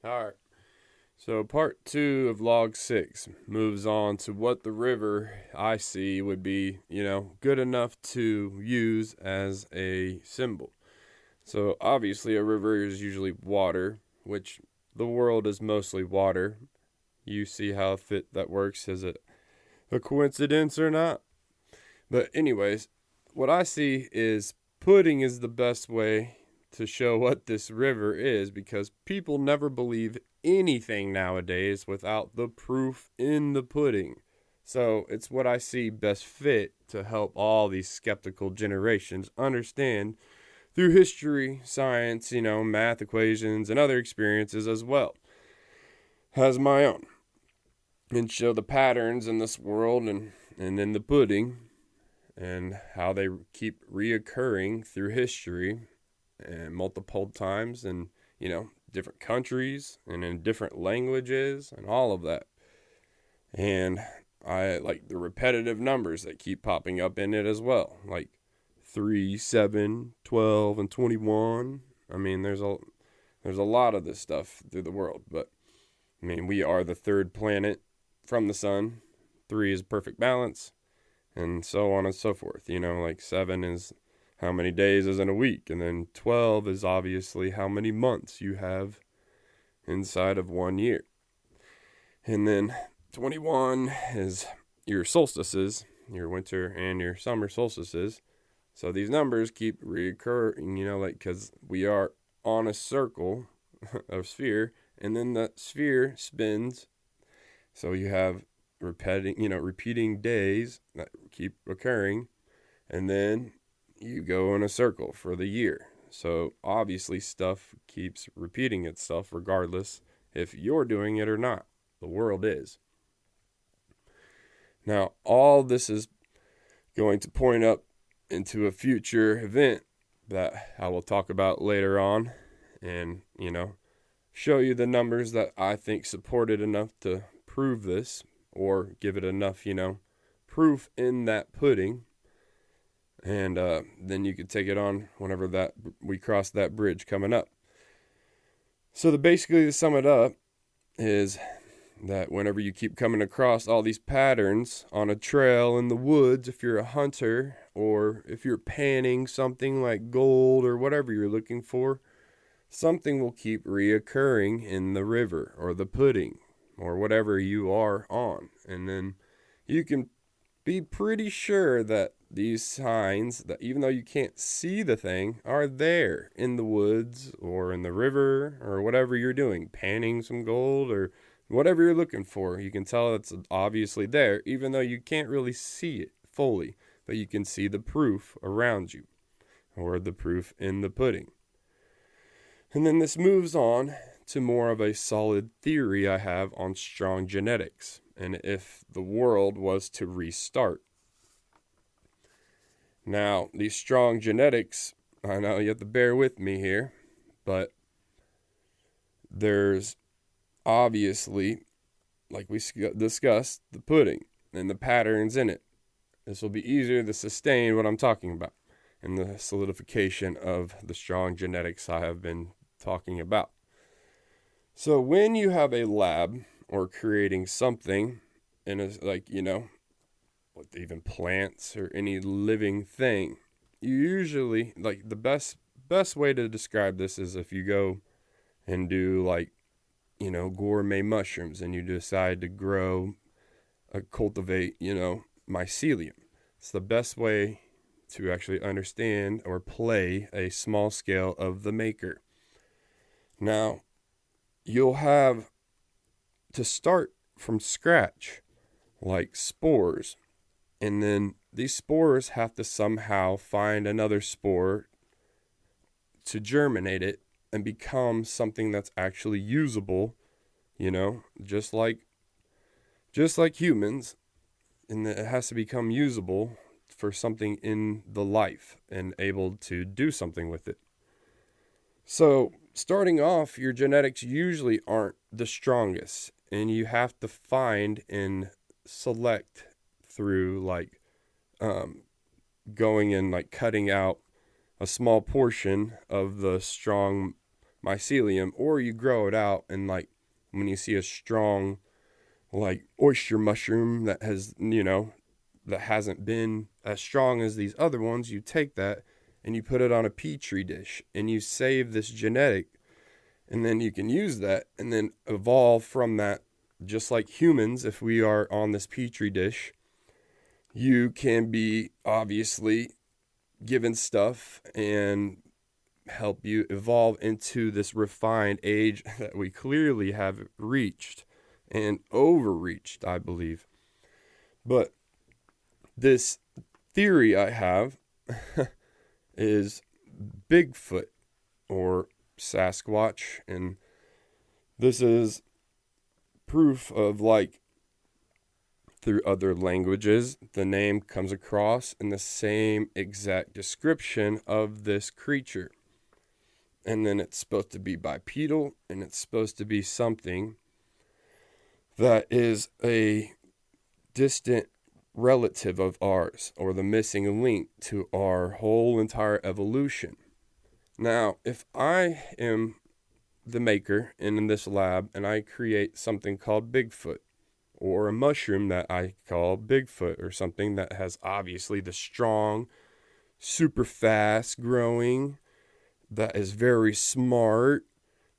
All right. So part 2 of log 6 moves on to what the river I see would be, good enough to use as a symbol. So obviously a river is usually water, which the world is mostly water. You see how fit that works. Is it a coincidence or not? But anyways, what I see is pudding is the best way to show what this river is, because people never believe anything nowadays without the proof in the pudding. So it's what I see best fit to help all these skeptical generations understand through history, science, math equations, and other experiences as well as my own, and show the patterns in this world and in the pudding, and how they keep reoccurring through history and multiple times, and different countries and in different languages and all of that. And I like the repetitive numbers that keep popping up in it as well, like 3, 7, 12, and 21. I mean, there's a lot of this stuff through the world, but I mean, we are the third planet from the sun. 3 is perfect balance, and so on and so forth. Like 7 is how many days is in a week, and then 12 is obviously how many months you have inside of 1 year. And then 21 is your solstices, your winter and your summer solstices. So these numbers keep reoccurring, because we are on a circle, a sphere, and then the sphere spins. So you have repeating days that keep occurring, and then you go in a circle for the year. So obviously stuff keeps repeating itself regardless if you're doing it or not. The world is. Now, all this is going to point up into a future event that I will talk about later on, and, show you the numbers that I think support it enough to prove this, or give it enough, proof in that pudding. And then you could take it on whenever that we cross that bridge coming up. So basically, to sum it up, is that whenever you keep coming across all these patterns on a trail in the woods, if you're a hunter, or if you're panning something like gold or whatever you're looking for, something will keep reoccurring in the river or the pudding or whatever you are on. And then you can be pretty sure that these signs, that even though you can't see the thing, are there in the woods or in the river or whatever you're doing, panning some gold or whatever you're looking for. You can tell it's obviously there, even though you can't really see it fully, but you can see the proof around you, or the proof in the pudding. And then this moves on to more of a solid theory I have on strong genetics, and if the world was to restart. Now, these strong genetics, I know you have to bear with me here, but there's obviously, like we discussed, the pudding and the patterns in it. This will be easier to sustain what I'm talking about and the solidification of the strong genetics I have been talking about. So when you have a lab or creating something, and it's like, with even plants or any living thing, you usually, like, the best way to describe this is if you go and do, like, gourmet mushrooms, and you decide to cultivate, mycelium. It's the best way to actually understand or play a small scale of the maker. Now, you'll have to start from scratch, like spores. And then these spores have to somehow find another spore to germinate it and become something that's actually usable, just like humans. And it has to become usable for something in the life and able to do something with it. So starting off, your genetics usually aren't the strongest, and you have to find and select through going and cutting out a small portion of the strong mycelium, or you grow it out, and like when you see a strong like oyster mushroom that has, that hasn't been as strong as these other ones, you take that and you put it on a petri dish and you save this genetic, and then you can use that and then evolve from that. Just like humans, if we are on this petri dish, you can be obviously given stuff and help you evolve into this refined age that we clearly have reached and overreached, I believe. But this theory I have is Bigfoot or Sasquatch, and this is proof of, like, through other languages, the name comes across in the same exact description of this creature. And then it's supposed to be bipedal, and it's supposed to be something that is a distant relative of ours, or the missing link to our whole entire evolution. Now, if I am the maker in this lab and I create something called Bigfoot, or a mushroom that I call Bigfoot, or something that has obviously the strong, super fast growing, that is very smart,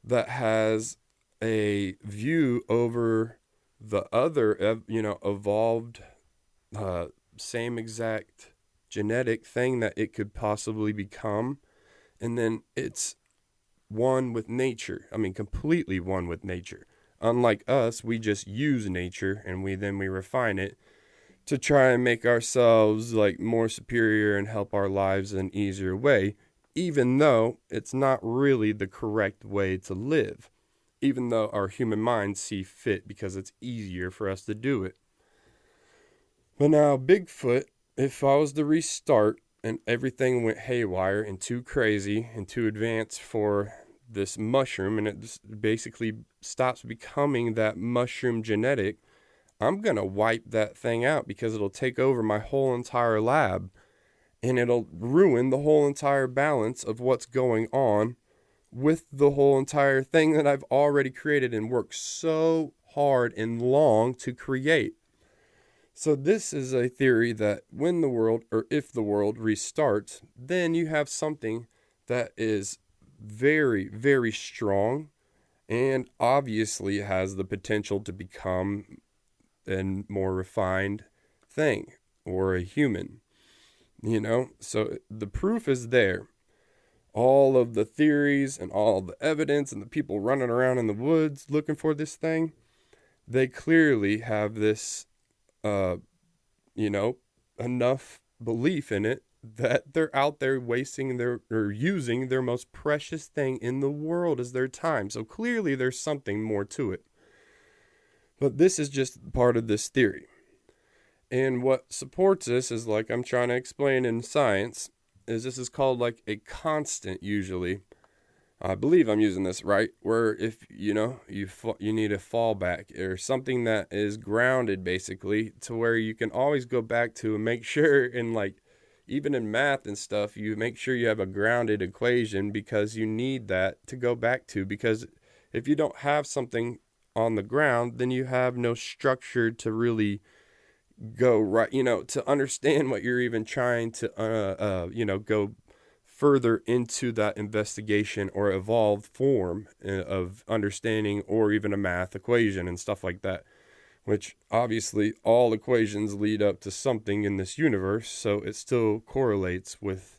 that has a view over the other, evolved, same exact genetic thing that it could possibly become. And then it's one with nature. I mean, completely one with nature. Unlike us, we just use nature and we refine it to try and make ourselves like more superior and help our lives in an easier way, even though it's not really the correct way to live, even though our human minds see fit because it's easier for us to do it. But now Bigfoot, if I was to restart and everything went haywire and too crazy and too advanced for this mushroom, and it just basically stops becoming that mushroom genetic, I'm going to wipe that thing out because it'll take over my whole entire lab and it'll ruin the whole entire balance of what's going on with the whole entire thing that I've already created and worked so hard and long to create. So this is a theory that when the world, or if the world restarts, then you have something that is very, very strong and obviously has the potential to become a more refined thing or a human, So the proof is there. All of the theories and all the evidence and the people running around in the woods looking for this thing, they clearly have this, enough belief in it that they're out there wasting or using their most precious thing in the world as their time. So clearly there's something more to it. But this is just part of this theory. And what supports this is, like I'm trying to explain in science, is this is called like a constant usually. I believe I'm using this right, where if, you need a fallback or something that is grounded basically to where you can always go back to and make sure, and like even in math and stuff, you make sure you have a grounded equation because you need that to go back to, because if you don't have something on the ground, then you have no structure to really go right, to understand what you're even trying to, go further into that investigation or evolved form of understanding, or even a math equation and stuff like that, which obviously all equations lead up to something in this universe. So it still correlates with,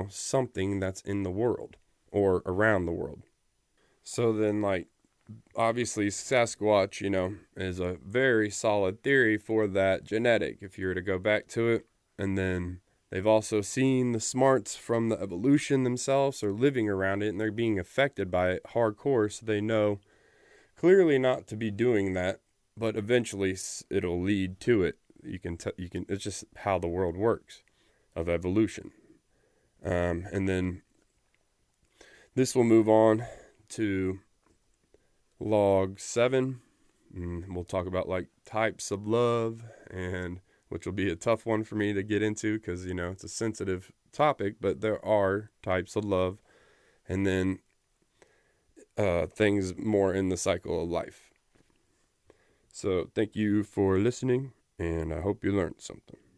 something that's in the world or around the world. So then, like, obviously Sasquatch, is a very solid theory for that genetic, if you were to go back to it. And then they've also seen the smarts from the evolution themselves are living around it, and they're being affected by it hardcore. So they know clearly not to be doing that, but eventually it'll lead to it. It's just how the world works of evolution. And then this will move on to log 7. We'll talk about like types of love, and which will be a tough one for me to get into because, it's a sensitive topic, but there are types of love. And then things more in the cycle of life. So thank you for listening, and I hope you learned something.